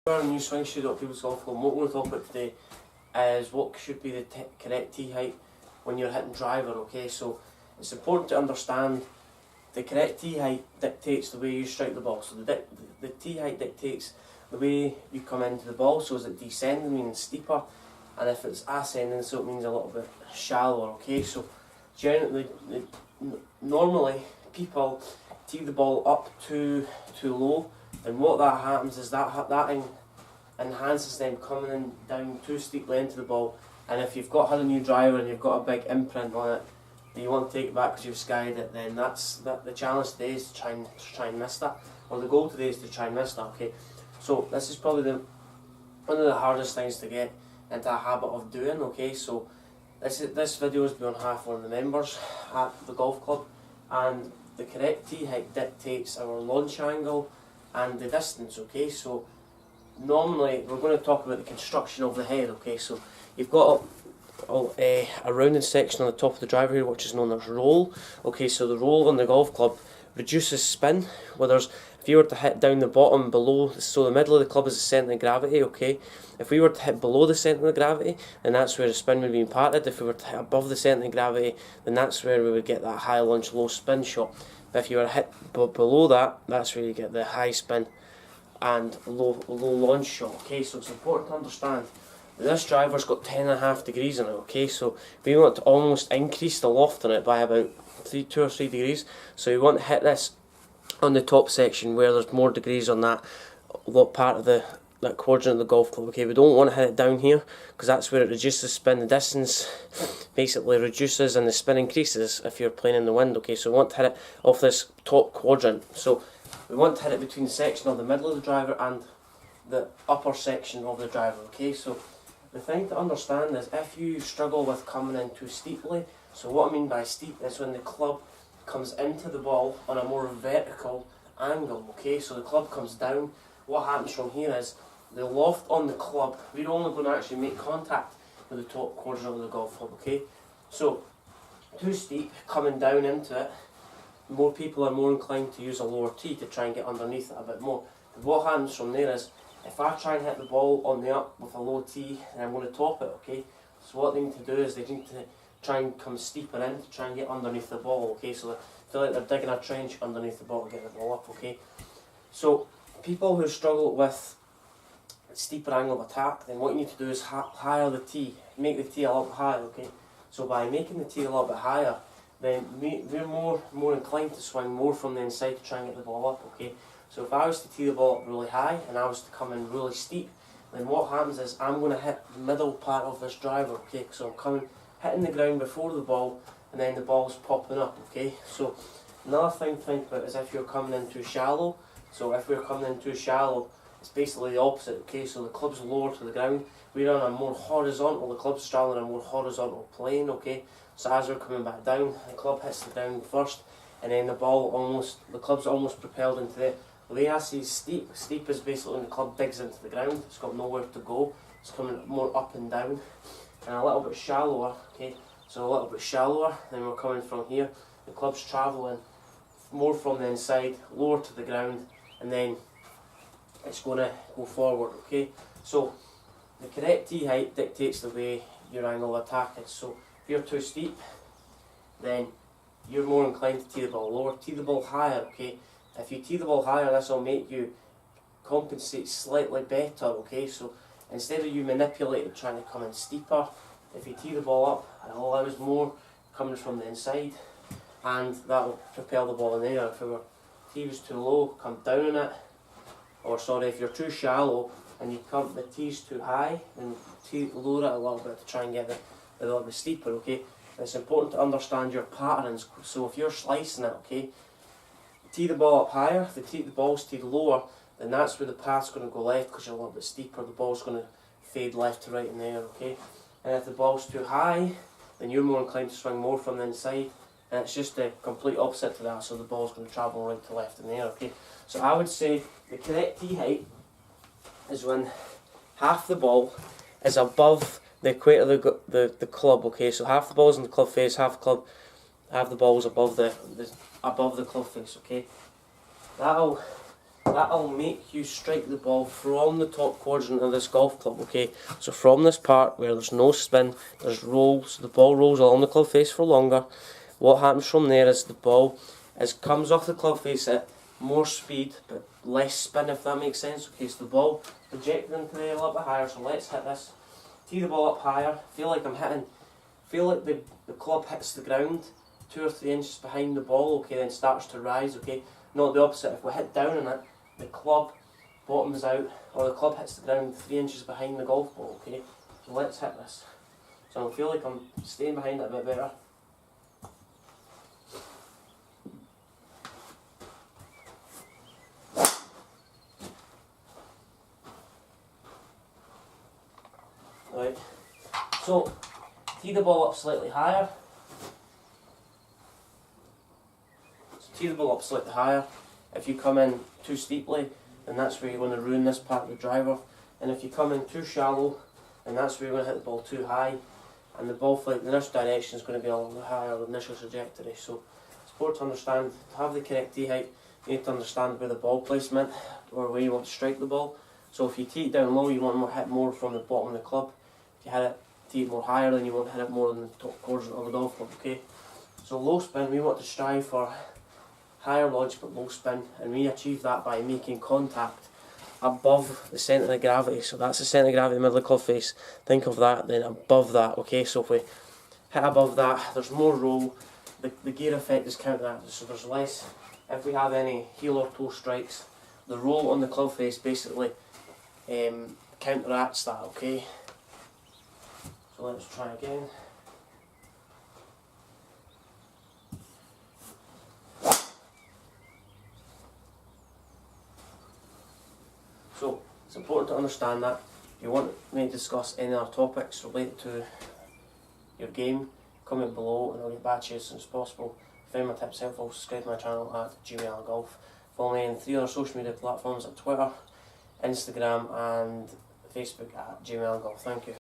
Our new swing studio at People's Golf Club, and what we're going to talk about today is what should be the correct tee height when you're hitting driver. Okay, so it's important to understand the correct tee height dictates the way you strike the ball. So the tee height dictates the way you come into the ball. So is it descending, meaning steeper, and if it's ascending, so it means a little bit shallower. Okay, so generally, normally people tee the ball up too low, and what that happens is that enhances them coming in down too steeply into the ball. And if you've had a new driver and you've got a big imprint on it, and you want to take it back because you've skied it, then the challenge today is to try and miss that, or the goal today is to try and miss that. Okay, so this is probably one of the hardest things to get into a habit of doing. Okay, so this video is on behalf of one of the members at the golf club, and the correct tee height dictates our launch angle and the distance. Okay, so normally we're going to talk about the construction of the head. Okay, so you've got a rounded section on the top of the driver here, which is known as roll. Okay, so the roll on the golf club reduces spin. If you were to hit down the bottom below, so the middle of the club is the centre of gravity. Okay, if we were to hit below the centre of gravity, then that's where the spin would be imparted. If we were to hit above the centre of gravity, then that's where we would get that high launch, low spin shot. But if you were to hit below that, that's where you get the high spin and low launch shot. Okay, so it's important to understand that this driver's got 10.5 degrees in it. Okay, so we want to almost increase the loft on it by about 2 or 3 degrees. So you want to hit this on the top section where there's more degrees on that part of that quadrant of the golf club. Okay, we don't want to hit it down here because that's where it reduces spin. The distance basically reduces and the spin increases if you're playing in the wind. Okay, so we want to hit it off this top quadrant. So we want to hit it between the section of the middle of the driver and the upper section of the driver. Okay, so the thing to understand is if you struggle with coming in too steeply, so what I mean by steep is when the club comes into the ball on a more vertical angle. Okay, so the club comes down. What happens from here is the loft on the club, we're only going to actually make contact with the top quadrant of the golf club. Okay, so too steep, coming down into it, more people are more inclined to use a lower tee to try and get underneath it a bit more. But what happens from there is, if I try and hit the ball on the up with a low tee, then I'm going to top it. Okay, so what they need to do is they need to try and come steeper in to try and get underneath the ball. Okay, so they feel like they're digging a trench underneath the ball to get the ball up. Okay, so people who struggle with steeper angle of attack, then what you need to do is higher the tee, make the tee a little higher. Okay, so by making the tee a little bit higher, then we're more inclined to swing more from the inside to try and get the ball up. Okay, so if I was to tee the ball up really high and I was to come in really steep, then what happens is I'm going to hit the middle part of this driver. Okay, so I'm hitting the ground before the ball, and then the ball's popping up. Okay, so another thing to think about is if you're coming in too shallow. So if we're coming in too shallow, it's basically the opposite. Okay, so the club's lower to the ground, we're on a more horizontal, the club's travelling on a more horizontal plane. Okay, so as we're coming back down, the club hits the ground first, and then the club's almost propelled into the way I see steep. Steep is basically when the club digs into the ground, it's got nowhere to go, it's coming more up and down. And a little bit shallower. Okay, so a little bit shallower, then we're coming from here, the club's travelling more from the inside, lower to the ground, and then it's going to go forward. Okay, so the correct tee height dictates the way your angle of attack is. So if you're too steep, then you're more inclined to tee the ball lower. Tee the ball higher. Okay, if you tee the ball higher, this will make you compensate slightly better. Okay, so instead of you manipulating trying to come in steeper, if you tee the ball up, it allows more coming from the inside, and that will propel the ball in the air. If your tee was too low, come down on it, or sorry, if you're too shallow and the tee's too high, then lower it a little bit to try and get it a little bit steeper. Okay, it's important to understand your patterns. So if you're slicing it, okay, tee the ball up higher. If the ball's teed lower, then that's where the path's going to go left because you're a little bit steeper. The ball's going to fade left to right in the air. Okay, and if the ball's too high, then you're more inclined to swing more from the inside, and it's just the complete opposite to that. So the ball's going to travel right to left in the air. Okay, so I would say the correct tee height is when half the ball is above the equator of the club. Okay, so half the ball's in the club face, half the ball's above the club face. Okay, that'll that'll make you strike the ball from the top quadrant of this golf club, okay? So from this part where there's no spin, there's roll, so the ball rolls along the club face for longer. What happens from there is the ball comes off the club face at more speed but less spin, if that makes sense. Okay, so the ball projected into the air a little bit higher, so let's hit this. Tee the ball up higher, feel like the club hits the ground 2 or 3 inches behind the ball, okay, then starts to rise, okay? Not the opposite. If we hit down on it, the club bottoms out, or the club hits the ground 3 inches behind the golf ball, okay? So let's hit this. So I feel like I'm staying behind it a bit better. Right, so tee the ball up slightly higher. Tee the ball up slightly higher. If you come in too steeply, then that's where you're going to ruin this part of the driver. And if you come in too shallow, then that's where you're going to hit the ball too high. And the ball flight, the initial direction is going to be along the higher initial trajectory. So it's important to understand, to have the correct tee height, you need to understand where the ball placement, or where you want to strike the ball. So if you tee it down low, you want to hit more from the bottom of the club. If you tee it more higher, then you want to hit it more than the top quadrant of the golf club, okay? So low spin, we want to strive for higher lodge but low spin, and we achieve that by making contact above the centre of gravity. So that's the centre of gravity in the middle of the club face. Think of that, then above that, okay? So if we hit above that, there's more roll, the gear effect is counteracted, so there's less. If we have any heel or toe strikes, the roll on the club face basically counteracts that, okay? So let's try again. So it's important to understand that. If you want me to discuss any other topics related to your game, comment below and I'll get back to you as soon as possible. If any of my tips helpful, subscribe to my channel at Jimmy Allen Golf. Follow me on 3 other social media platforms at Twitter, Instagram and Facebook at Jimmy Allen Golf. Thank you.